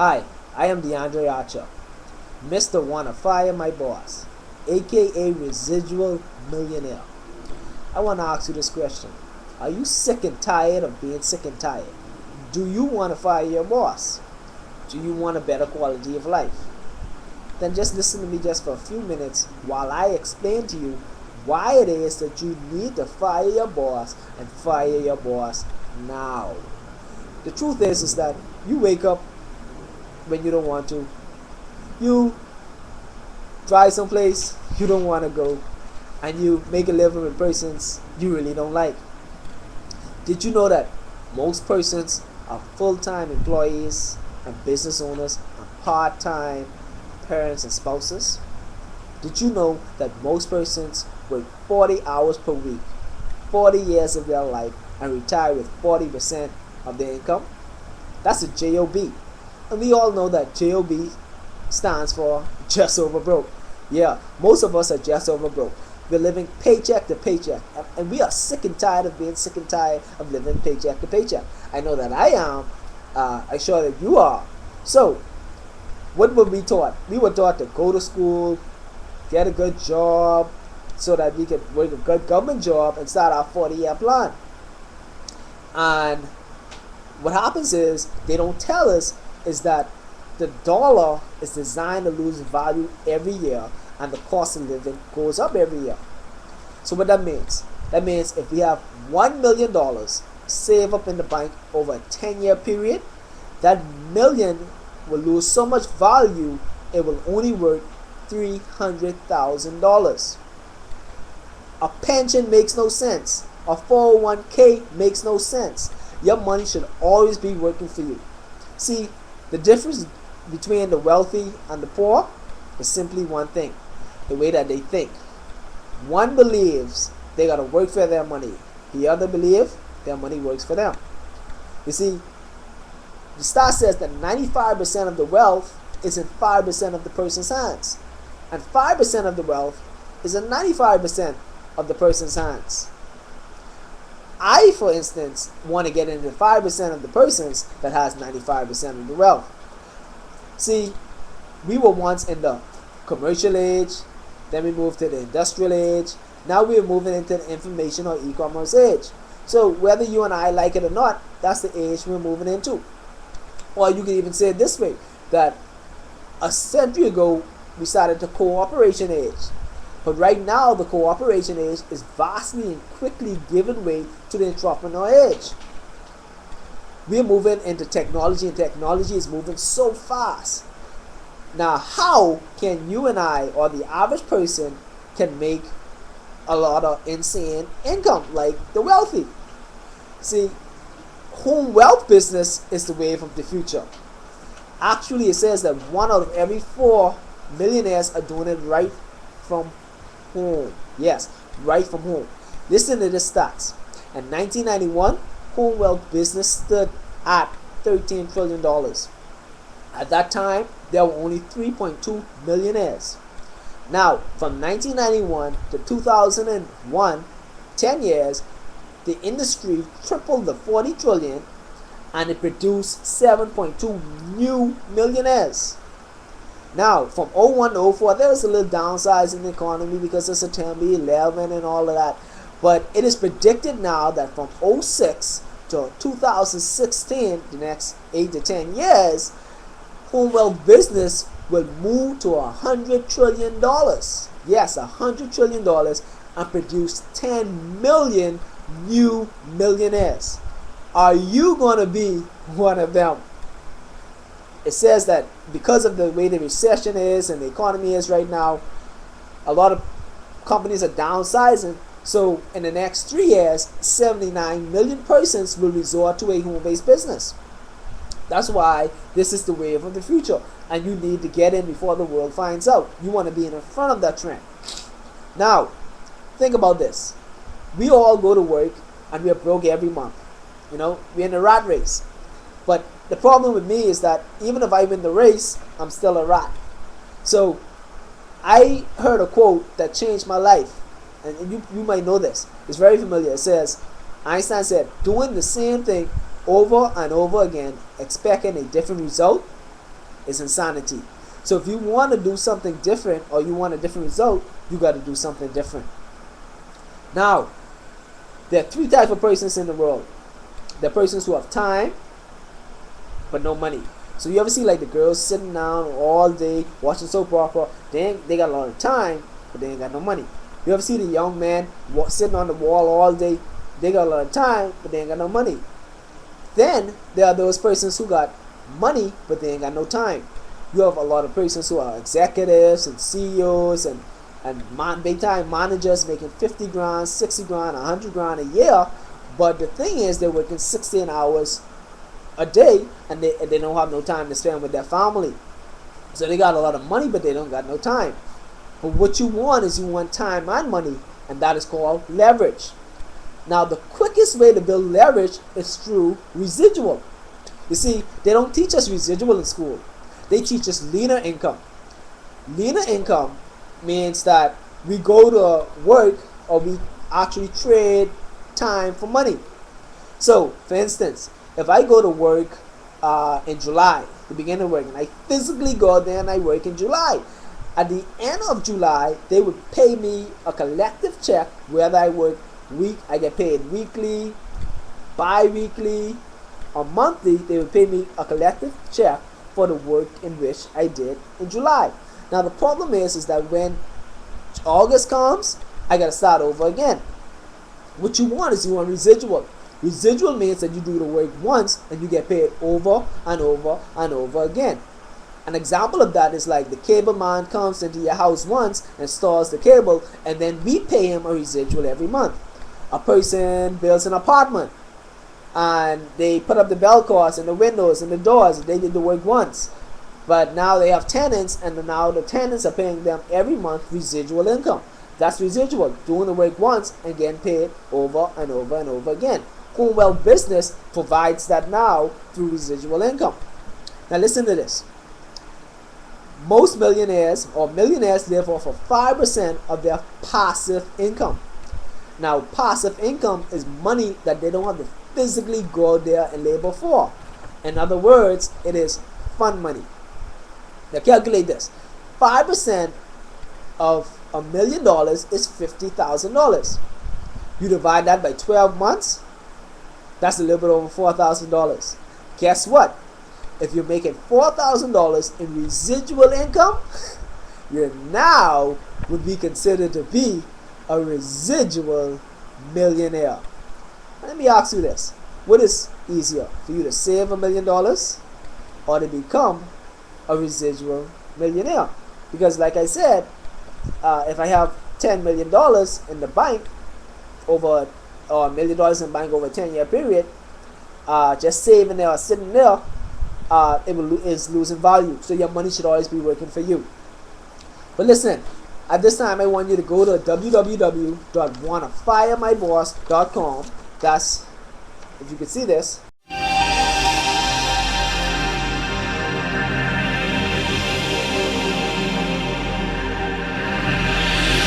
Hi, I am Dre Archer, Mr. Wanna Fire My Boss, aka Residual Millionaire. I want to ask you this question. Are you sick and tired of being sick and tired? Do you want to fire your boss? Do you want a better quality of life? Then just listen to me just for a few minutes while I explain to you why it is that you need to fire your boss and fire your boss now. The truth is that you wake up when you don't want to. You drive someplace you don't want to go, and you make a living with persons you really don't like. Did you know that most persons are full-time employees and business owners and part-time parents and spouses? Did you know that most persons work 40 hours per week, 40 years of their life, and retire with 40% of their income? That's a J.O.B. And we all know that J.O.B. stands for just over broke. Yeah, most of us are just over broke. We're living paycheck to paycheck. And we are sick and tired of being sick and tired of living paycheck to paycheck. I know that I am. I'm sure that you are. So, what were we taught? We were taught to go to school, get a good job, so that we could work a good government job and start our 40-year plan. And what happens is, they don't tell us is that the dollar is designed to lose value every year, and the cost of living goes up every year. So what that means? That means if we have $1 million saved up in the bank over a 10-year period, that million will lose so much value it will only worth $300,000. A pension makes no sense. A 401k makes no sense. Your money should always be working for you. See, the difference between the wealthy and the poor is simply one thing: the way that they think. One believes they gotta work for their money. The other believes their money works for them. You see, the star says that 95% of the wealth is in 5% of the person's hands, and 5% of the wealth is in 95% of the person's hands. I, for instance, want to get into 5% of the persons that has 95% of the wealth. See, we were once in the commercial age, then we moved to the industrial age, now we're moving into the information or e-commerce age. So whether you and I like it or not, that's the age we're moving into. Or you can even say it this way, that a century ago we started the cooperation age. But right now, the cooperation age is vastly and quickly giving way to the entrepreneur age. We're moving into technology, and technology is moving so fast. Now, how can you and I, or the average person, can make a lot of insane income like the wealthy? See, home wealth business is the wave of the future. Actually, it says that 1 out of every 4 millionaires are doing it right from home. Yes, right from home. Listen to the stats. In 1991, home wealth business stood at $13 trillion. At that time, there were only 3.2 millionaires. Now, from 1991 to 2001, 10 years, the industry tripled the 40 trillion, and it produced 7.2 new millionaires. Now, from 01 to 04, there was a little downside in the economy because of September 11 and all of that. But it is predicted now that from 06 to 2016, the next 8 to 10 years, home wealth business will move to $100 trillion. Yes, $100 trillion, and produce 10 million new millionaires. Are you going to be one of them? It says that because of the way the recession is and the economy is right now, a lot of companies are downsizing. So in the next 3 years, 79 million persons will resort to a home-based business. That's why this is the wave of the future, and you need to get in before the world finds out. You want to be in front of that trend. Now, think about this. We all go to work and we are broke every month. You know, we're in a rat race. But the problem with me is that even if I win the race, I'm still a rat. So I heard a quote that changed my life, and you might know this. It's very familiar. It says, Einstein said, doing the same thing over and over again, expecting a different result, is insanity. So if you want to do something different or you want a different result, you got to do something different. Now, there are three types of persons in the world. There are persons who have time but no money. So you ever see like the girls sitting down all day watching soap opera? They got a lot of time, but they ain't got no money. You ever see the young man sitting on the wall all day? They got a lot of time, but they ain't got no money. Then there are those persons who got money, but they ain't got no time. You have a lot of persons who are executives and CEOs and big time managers making 50 grand, 60 grand, 100 grand a year. But the thing is, they're working 16 hours a day, and they don't have no time to spend with their family. So they got a lot of money, but they don't got no time. But what you want is you want time and money, and that is called leverage. Now the quickest way to build leverage is through residual. You see, they don't teach us residual in school. They teach us linear income. Linear income means that we go to work or we actually trade time for money. So, for instance, if I go to work in July, the beginning of work, and I physically go there and I work in July, at the end of July, they would pay me a collective check. Whether I work I get paid weekly, bi-weekly, or monthly. They would pay me a collective check for the work in which I did in July. Now the problem is that when August comes, I gotta start over again. What you want is you want residual. Residual means that you do the work once and you get paid over and over and over again. An example of that is like the cable man comes into your house once, installs the cable, and then we pay him a residual every month. A person builds an apartment and they put up the bell cords and the windows and the doors. They did the work once, but now they have tenants, and now the tenants are paying them every month residual income. That's residual, doing the work once and getting paid over and over and over again. Cornwell Business provides that now through residual income. Now listen to this. Most millionaires or millionaires live off of 5% of their passive income. Now, passive income is money that they don't have to physically go there and labor for. In other words, it is fun money. Now, calculate this. 5% of $1 million is $50,000. You divide that by 12 months, that's a little bit over $4,000. Guess what? If you're making $4,000 in residual income, you now would be considered to be a residual millionaire. Let me ask you this. What is easier, for you to save $1 million or to become a residual millionaire? Because like I said, if I have $10 million in the bank or $1 million in the bank over a 10-year period, just saving there or sitting there, is losing value. So your money should always be working for you. But listen, at this time I want you to go to www.wannafiremyboss.com. That's, if you can see this,